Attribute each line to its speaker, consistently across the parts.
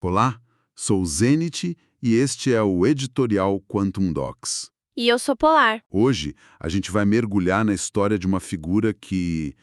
Speaker 1: Olá, sou o Zenit e este é o Editorial Quantum Docs.
Speaker 2: E eu sou Polar.
Speaker 1: Hoje, a gente vai mergulhar na história de uma figura que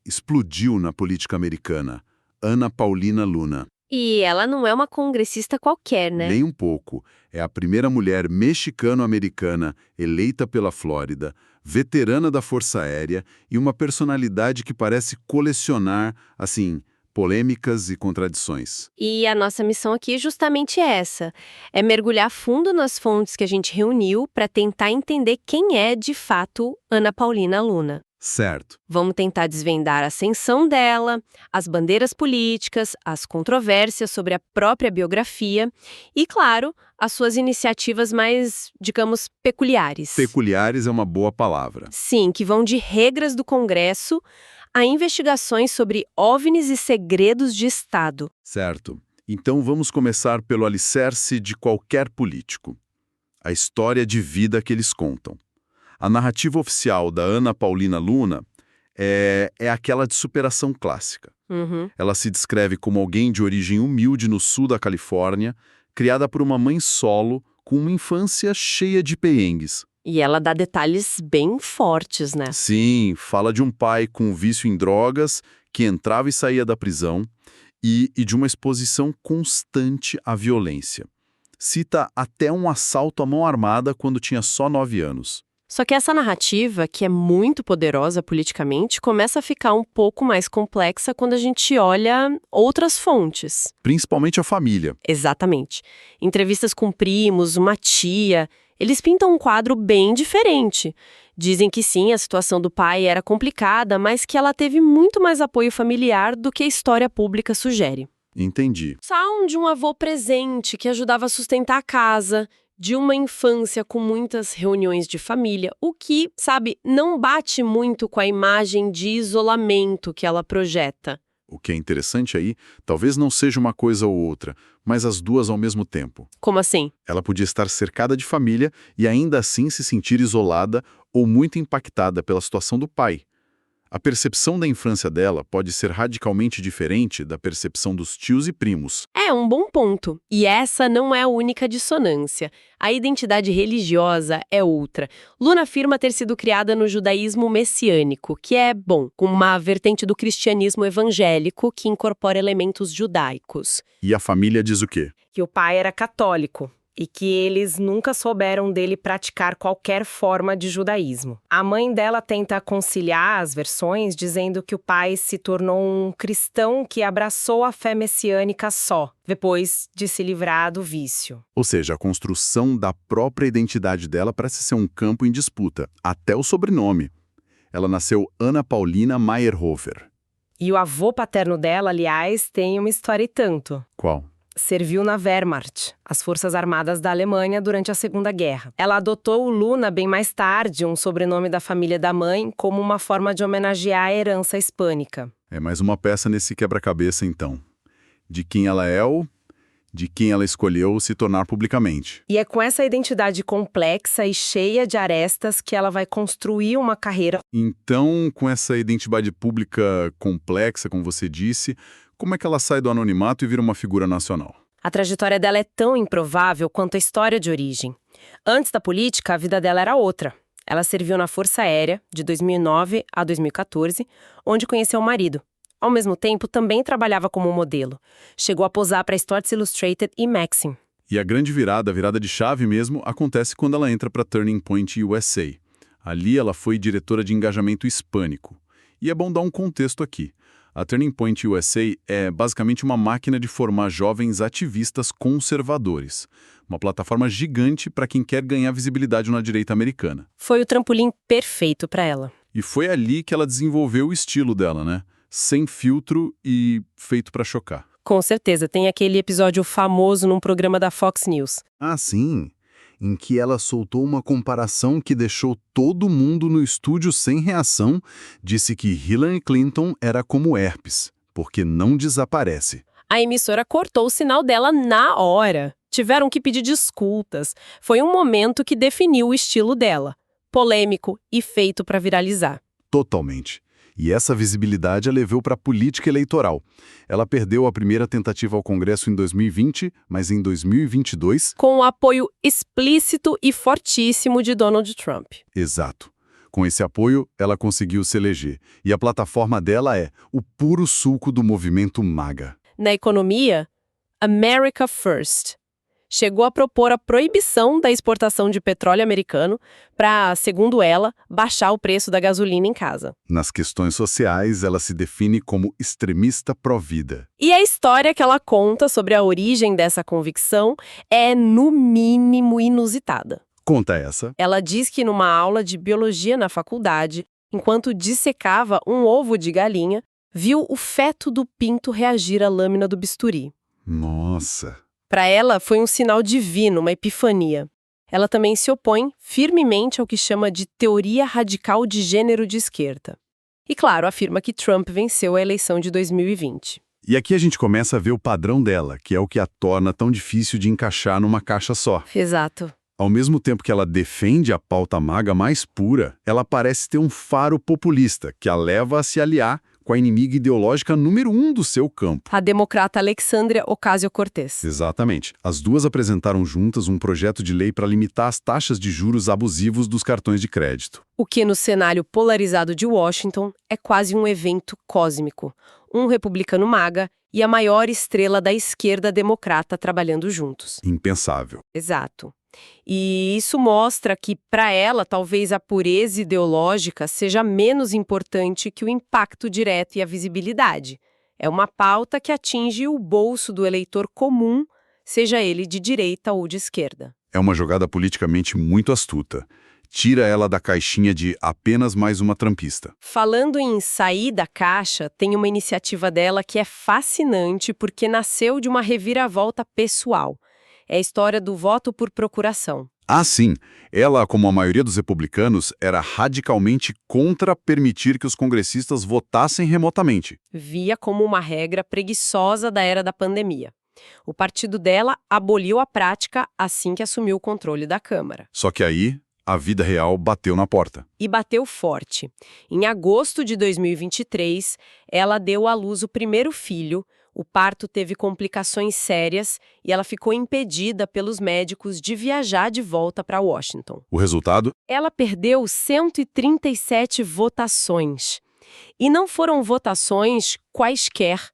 Speaker 1: explodiu na política americana, Ana Paulina Luna.
Speaker 2: E ela não é uma congressista qualquer, né?
Speaker 1: Nem um pouco. É a primeira mulher mexicano-americana eleita pela Flórida, veterana da Força Aérea e uma personalidade que parece colecionar, assim, polêmicas e contradições.
Speaker 2: E a nossa missão aqui é justamente essa. É mergulhar fundo nas fontes que a gente reuniu para tentar entender quem é, de fato, Ana Paulina Luna.
Speaker 1: Certo.
Speaker 2: Vamos tentar desvendar a ascensão dela, as bandeiras políticas, as controvérsias sobre a própria biografia e, claro, as suas iniciativas mais, digamos, peculiares.
Speaker 1: Peculiares é uma boa palavra.
Speaker 2: Sim, que vão de regras do Congresso a investigações sobre OVNIs e segredos de Estado.
Speaker 1: Certo. Então vamos começar pelo alicerce de qualquer político. A história de vida que eles contam. A narrativa oficial da Ana Paulina Luna é aquela de superação clássica. Ela se descreve como alguém de origem humilde no sul da Califórnia, criada por uma mãe solo, com uma infância cheia de perrengues.
Speaker 2: E ela dá detalhes bem fortes, né?
Speaker 1: Sim, fala de um pai com vício em drogas, que entrava e saía da prisão, e de uma exposição constante à violência. Cita até um assalto à mão armada quando tinha só 9 anos.
Speaker 2: Só que essa narrativa, que é muito poderosa politicamente, começa a ficar um pouco mais complexa quando a gente olha outras fontes.
Speaker 1: Principalmente a família.
Speaker 2: Exatamente. Entrevistas com primos, uma tia, eles pintam um quadro bem diferente. Dizem que sim, a situação do pai era complicada, mas que ela teve muito mais apoio familiar do que a história pública sugere.
Speaker 1: Entendi.
Speaker 2: Falam de um avô presente que ajudava a sustentar a casa, de uma infância com muitas reuniões de família, o que, sabe, não bate muito com a imagem de isolamento que ela projeta.
Speaker 1: O que é interessante aí, talvez não seja uma coisa ou outra, mas as duas ao mesmo tempo.
Speaker 2: Como assim?
Speaker 1: Ela podia estar cercada de família e ainda assim se sentir isolada ou muito impactada pela situação do pai. A percepção da infância dela pode ser radicalmente diferente da percepção dos tios e primos.
Speaker 2: É um bom ponto. E essa não é a única dissonância. A identidade religiosa é outra. Luna afirma ter sido criada no judaísmo messiânico, que é, bom, com uma vertente do cristianismo evangélico que incorpora elementos judaicos.
Speaker 1: E a família diz o quê?
Speaker 3: Que o pai era católico e que eles nunca souberam dele praticar qualquer forma de judaísmo. A mãe dela tenta conciliar as versões, dizendo que o pai se tornou um cristão que abraçou a fé messiânica só, depois de se livrar do vício.
Speaker 1: Ou seja, a construção da própria identidade dela parece ser um campo em disputa, até o sobrenome. Ela nasceu Ana Paulina Meyerhofer.
Speaker 3: E o avô paterno dela, aliás, tem uma história e tanto.
Speaker 1: Qual?
Speaker 3: Serviu na Wehrmacht, as Forças Armadas da Alemanha, durante a Segunda Guerra. Ela adotou o Luna bem mais tarde, um sobrenome da família da mãe, como uma forma de homenagear a herança hispânica.
Speaker 1: É mais uma peça nesse quebra-cabeça, então. De quem ela é ou de quem ela escolheu se tornar publicamente.
Speaker 3: E é com essa identidade complexa e cheia de arestas que ela vai construir uma carreira.
Speaker 1: Então, com essa identidade pública complexa, como você disse, como é que ela sai do anonimato e vira uma figura nacional?
Speaker 3: A trajetória dela é tão improvável quanto a história de origem. Antes da política, a vida dela era outra. Ela serviu na Força Aérea, de 2009 a 2014, onde conheceu o marido. Ao mesmo tempo, também trabalhava como modelo. Chegou a posar para Sports Illustrated e Maxim.
Speaker 1: E a grande virada, a virada de chave mesmo, acontece quando ela entra para Turning Point USA. Ali ela foi diretora de engajamento hispânico. E é bom dar um contexto aqui. A Turning Point USA é basicamente uma máquina de formar jovens ativistas conservadores. Uma plataforma gigante para quem quer ganhar visibilidade na direita americana.
Speaker 3: Foi o trampolim perfeito para ela.
Speaker 1: E foi ali que ela desenvolveu o estilo dela, né? Sem filtro e feito para chocar.
Speaker 3: Com certeza, tem aquele episódio famoso num programa da Fox News.
Speaker 1: Ah, sim. Em que ela soltou uma comparação que deixou todo mundo no estúdio sem reação, disse que Hillary Clinton era como herpes, porque não desaparece.
Speaker 3: A emissora cortou o sinal dela na hora. Tiveram que pedir desculpas. Foi um momento que definiu o estilo dela. Polêmico e feito para viralizar.
Speaker 1: Totalmente. E essa visibilidade a levou para a política eleitoral. Ela perdeu a primeira tentativa ao Congresso em 2020, mas em 2022...
Speaker 2: Com o apoio explícito e fortíssimo de Donald Trump.
Speaker 1: Exato. Com esse apoio, ela conseguiu se eleger. E a plataforma dela é o puro suco do movimento MAGA.
Speaker 2: Na economia, America First. Chegou a propor a proibição da exportação de petróleo americano para, segundo ela, baixar o preço da gasolina em casa.
Speaker 1: Nas questões sociais, ela se define como extremista pró-vida.
Speaker 2: E a história que ela conta sobre a origem dessa convicção é, no mínimo, inusitada.
Speaker 1: Conta essa.
Speaker 2: Ela diz que numa aula de biologia na faculdade, enquanto dissecava um ovo de galinha, viu o feto do pinto reagir à lâmina do bisturi.
Speaker 1: Nossa!
Speaker 2: Para ela, foi um sinal divino, uma epifania. Ela também se opõe firmemente ao que chama de teoria radical de gênero de esquerda. E, claro, afirma que Trump venceu a eleição de 2020.
Speaker 1: E aqui a gente começa a ver o padrão dela, que é o que a torna tão difícil de encaixar numa caixa só.
Speaker 2: Exato.
Speaker 1: Ao mesmo tempo que ela defende a pauta MAGA mais pura, ela parece ter um faro populista, que a leva a se aliar com a inimiga ideológica número 1 do seu campo.
Speaker 2: A democrata Alexandria Ocasio-Cortez.
Speaker 1: Exatamente. As duas apresentaram juntas um projeto de lei para limitar as taxas de juros abusivos dos cartões de crédito.
Speaker 2: O que, no cenário polarizado de Washington, é quase um evento cósmico. Um republicano MAGA e a maior estrela da esquerda democrata trabalhando juntos.
Speaker 1: Impensável.
Speaker 2: Exato. E isso mostra que, para ela, talvez a pureza ideológica seja menos importante que o impacto direto e a visibilidade. É uma pauta que atinge o bolso do eleitor comum, seja ele de direita ou de esquerda.
Speaker 1: É uma jogada politicamente muito astuta. Tira ela da caixinha de apenas mais uma trampista.
Speaker 2: Falando em sair da caixa, tem uma iniciativa dela que é fascinante porque nasceu de uma reviravolta pessoal. É a história do voto por procuração.
Speaker 1: Ah, sim. Ela, como a maioria dos republicanos, era radicalmente contra permitir que os congressistas votassem remotamente.
Speaker 2: Via como uma regra preguiçosa da era da pandemia. O partido dela aboliu a prática assim que assumiu o controle da Câmara.
Speaker 1: Só que aí, a vida real bateu na porta.
Speaker 2: E bateu forte. Em agosto de 2023, ela deu à luz o primeiro filho. O parto teve complicações sérias e ela ficou impedida pelos médicos de viajar de volta para Washington.
Speaker 1: O resultado?
Speaker 2: Ela perdeu 137 votações. E não foram votações quaisquer.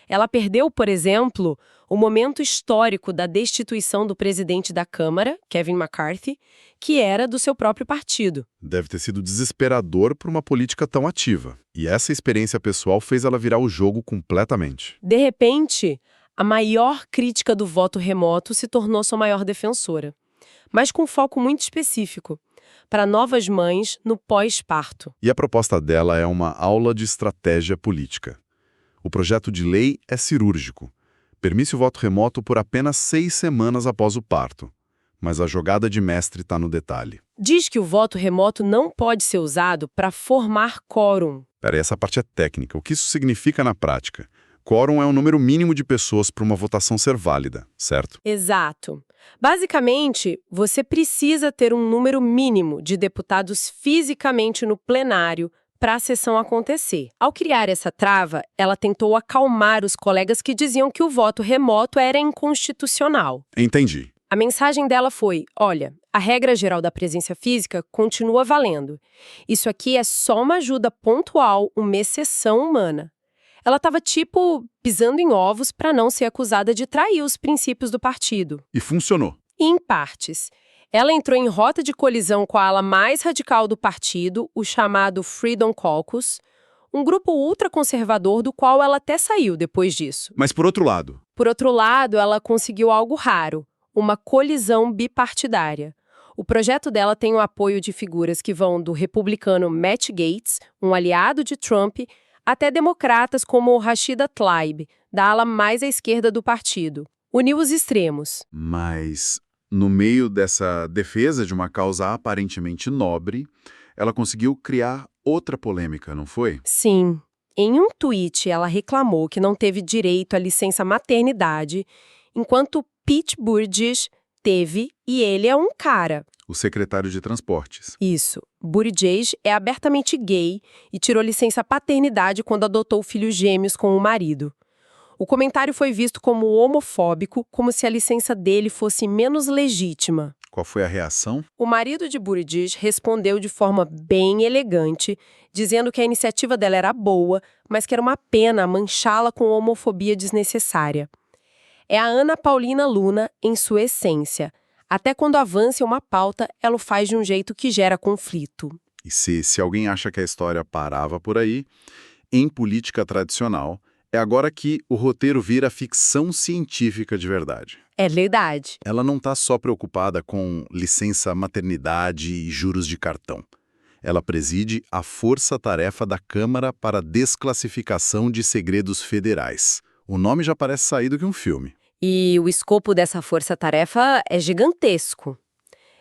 Speaker 2: Ela perdeu, por exemplo, o momento histórico da destituição do presidente da Câmara, Kevin McCarthy, que era do seu próprio partido.
Speaker 1: Deve ter sido desesperador por uma política tão ativa. E essa experiência pessoal fez ela virar o jogo completamente.
Speaker 2: De repente, a maior crítica do voto remoto se tornou sua maior defensora. Mas com foco muito específico, para novas mães no pós-parto.
Speaker 1: E a proposta dela é uma aula de estratégia política. O projeto de lei é cirúrgico. Permite o voto remoto por apenas 6 semanas após o parto. Mas a jogada de mestre está no detalhe.
Speaker 2: Diz que o voto remoto não pode ser usado para formar quórum.
Speaker 1: Peraí, essa parte é técnica. O que isso significa na prática? Quórum é o número mínimo de pessoas para uma votação ser válida, certo?
Speaker 2: Exato. Basicamente, você precisa ter um número mínimo de deputados fisicamente no plenário para a sessão acontecer. Ao criar essa trava, ela tentou acalmar os colegas que diziam que o voto remoto era inconstitucional.
Speaker 1: Entendi.
Speaker 2: A mensagem dela foi, olha, a regra geral da presença física continua valendo. Isso aqui é só uma ajuda pontual, uma exceção humana. Ela estava, pisando em ovos para não ser acusada de trair os princípios do partido.
Speaker 1: E funcionou.
Speaker 2: Em partes. Ela entrou em rota de colisão com a ala mais radical do partido, o chamado Freedom Caucus, um grupo ultraconservador do qual ela até saiu depois disso.
Speaker 1: Mas por outro lado?
Speaker 2: Por outro lado, ela conseguiu algo raro, uma colisão bipartidária. O projeto dela tem o apoio de figuras que vão do republicano Matt Gaetz, um aliado de Trump, até democratas como Rashida Tlaib, da ala mais à esquerda do partido. Uniu os extremos.
Speaker 1: Mas, no meio dessa defesa de uma causa aparentemente nobre, ela conseguiu criar outra polêmica, não foi?
Speaker 2: Sim. Em um tweet, ela reclamou que não teve direito à licença maternidade, enquanto Pete Buttigieg teve, e ele é um cara.
Speaker 1: o secretário de Transportes.
Speaker 2: Isso. Buttigieg é abertamente gay e tirou licença paternidade quando adotou filhos gêmeos com o marido. O comentário foi visto como homofóbico, como se a licença dele fosse menos legítima.
Speaker 1: Qual foi a reação?
Speaker 2: O marido de Buttigieg respondeu de forma bem elegante, dizendo que a iniciativa dela era boa, mas que era uma pena manchá-la com homofobia desnecessária. É a Ana Paulina Luna em sua essência. Até quando avança uma pauta, ela o faz de um jeito que gera conflito.
Speaker 1: E se alguém acha que a história parava por aí, em política tradicional, é agora que o roteiro vira ficção científica de verdade.
Speaker 2: É verdade.
Speaker 1: Ela não está só preocupada com licença maternidade e juros de cartão. Ela preside a força-tarefa da Câmara para a Desclassificação de Segredos Federais. O nome já parece saído de um filme.
Speaker 2: E o escopo dessa força-tarefa é gigantesco.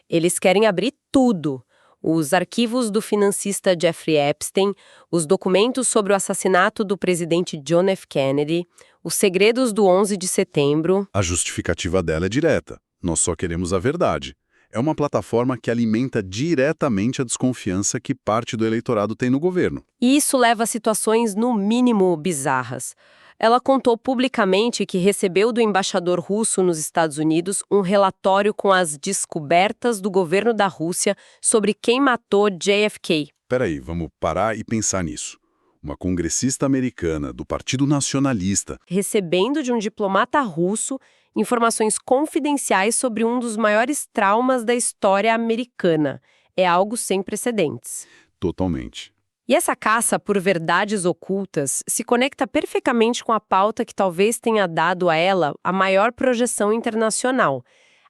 Speaker 2: Eles querem abrir tudo. Os arquivos do financista Jeffrey Epstein, os documentos sobre o assassinato do presidente John F. Kennedy, os segredos do 11 de setembro.
Speaker 1: A justificativa dela é direta. Nós só queremos a verdade. É uma plataforma que alimenta diretamente a desconfiança que parte do eleitorado tem no governo.
Speaker 2: E isso leva a situações, no mínimo, bizarras. Ela contou publicamente que recebeu do embaixador russo nos Estados Unidos um relatório com as descobertas do governo da Rússia sobre quem matou JFK.
Speaker 1: Peraí, vamos parar e pensar nisso. Uma congressista americana do Partido Nacionalista
Speaker 2: Recebendo de um diplomata russo informações confidenciais sobre um dos maiores traumas da história americana. É algo sem precedentes.
Speaker 1: Totalmente.
Speaker 2: E essa caça por verdades ocultas se conecta perfeitamente com a pauta que talvez tenha dado a ela a maior projeção internacional: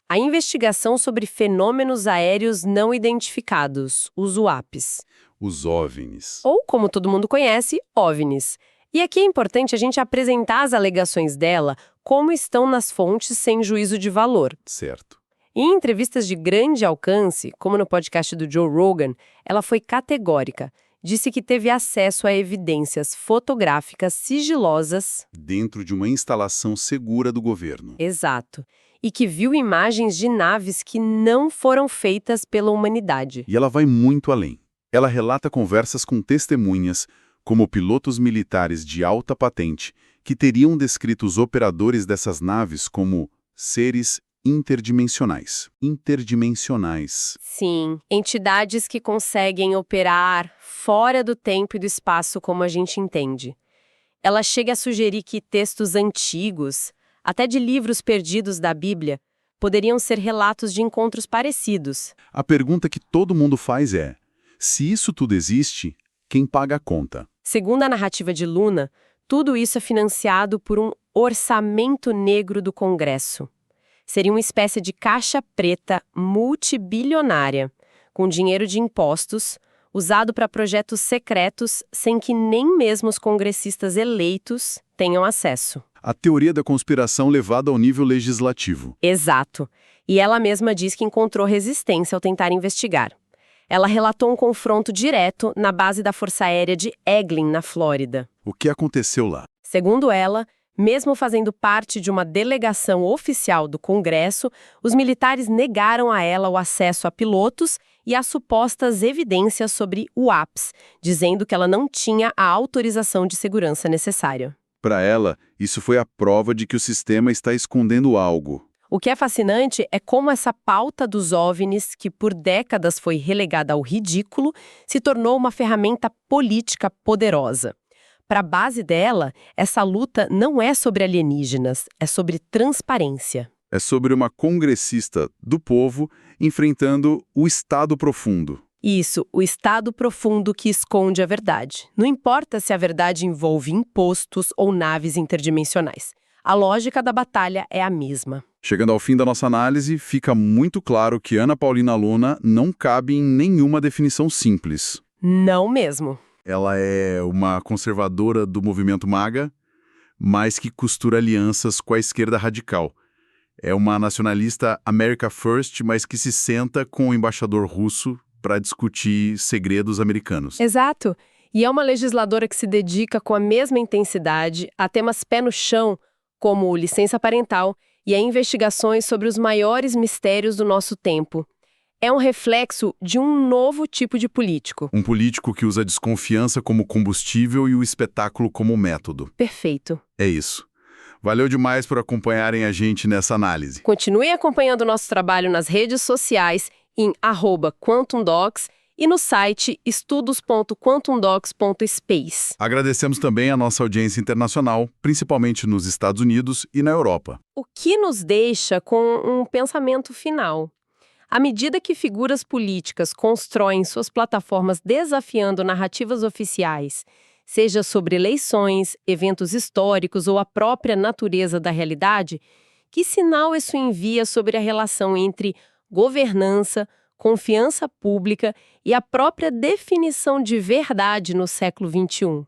Speaker 2: a investigação sobre fenômenos aéreos não identificados, os UAPs.
Speaker 1: Os OVNIs.
Speaker 2: Ou, como todo mundo conhece, OVNIs. E aqui é importante a gente apresentar as alegações dela como estão nas fontes sem juízo de valor.
Speaker 1: Certo.
Speaker 2: Em entrevistas de grande alcance, como no podcast do Joe Rogan, ela foi categórica. Disse que teve acesso a evidências fotográficas sigilosas.
Speaker 1: Dentro de uma instalação segura do governo.
Speaker 2: Exato. E que viu imagens de naves que não foram feitas pela humanidade.
Speaker 1: E ela vai muito além. Ela relata conversas com testemunhas, como pilotos militares de alta patente, que teriam descrito os operadores dessas naves como seres interdimensionais. Interdimensionais.
Speaker 2: Sim, entidades que conseguem operar fora do tempo e do espaço como a gente entende. Ela chega a sugerir que textos antigos, até de livros perdidos da Bíblia, poderiam ser relatos de encontros parecidos.
Speaker 1: A pergunta que todo mundo faz é: se isso tudo existe, quem paga a conta?
Speaker 2: Segundo a narrativa de Luna, tudo isso é financiado por um orçamento negro do Congresso. Seria uma espécie de caixa preta multibilionária, com dinheiro de impostos, usado para projetos secretos sem que nem mesmo os congressistas eleitos tenham acesso.
Speaker 1: A teoria da conspiração levada ao nível legislativo.
Speaker 2: Exato. E ela mesma diz que encontrou resistência ao tentar investigar. Ela relatou um confronto direto na base da Força Aérea de Eglin, na Flórida.
Speaker 1: O que aconteceu lá?
Speaker 2: Segundo ela, mesmo fazendo parte de uma delegação oficial do Congresso, os militares negaram a ela o acesso a pilotos e a supostas evidências sobre UAPs, dizendo que ela não tinha a autorização de segurança necessária.
Speaker 1: Para ela, isso foi a prova de que o sistema está escondendo algo.
Speaker 2: O que é fascinante é como essa pauta dos OVNIs, que por décadas foi relegada ao ridículo, se tornou uma ferramenta política poderosa. Para a base dela, essa luta não é sobre alienígenas, é sobre transparência.
Speaker 1: É sobre uma congressista do povo enfrentando o Estado profundo.
Speaker 2: Isso, o Estado profundo que esconde a verdade. Não importa se a verdade envolve impostos ou naves interdimensionais. A lógica da batalha é a mesma.
Speaker 1: Chegando ao fim da nossa análise, fica muito claro que Ana Paulina Luna não cabe em nenhuma definição simples.
Speaker 2: Não mesmo.
Speaker 1: Ela é uma conservadora do movimento MAGA, mas que costura alianças com a esquerda radical. É uma nacionalista America First, mas que se senta com o embaixador russo para discutir segredos americanos.
Speaker 2: Exato. E é uma legisladora que se dedica com a mesma intensidade a temas pé no chão, como licença parental e a investigações sobre os maiores mistérios do nosso tempo. É um reflexo de um novo tipo de político.
Speaker 1: Um político que usa a desconfiança como combustível e o espetáculo como método.
Speaker 2: Perfeito.
Speaker 1: É isso. Valeu demais por acompanharem a gente nessa análise.
Speaker 2: Continuem acompanhando o nosso trabalho nas redes sociais em @quantumdocs e no site estudos.quantumdocs.space.
Speaker 1: Agradecemos também a nossa audiência internacional, principalmente nos Estados Unidos e na Europa.
Speaker 2: O que nos deixa com um pensamento final. À medida que figuras políticas constroem suas plataformas desafiando narrativas oficiais, seja sobre eleições, eventos históricos ou a própria natureza da realidade, que sinal isso envia sobre a relação entre governança, confiança pública e a própria definição de verdade no século XXI?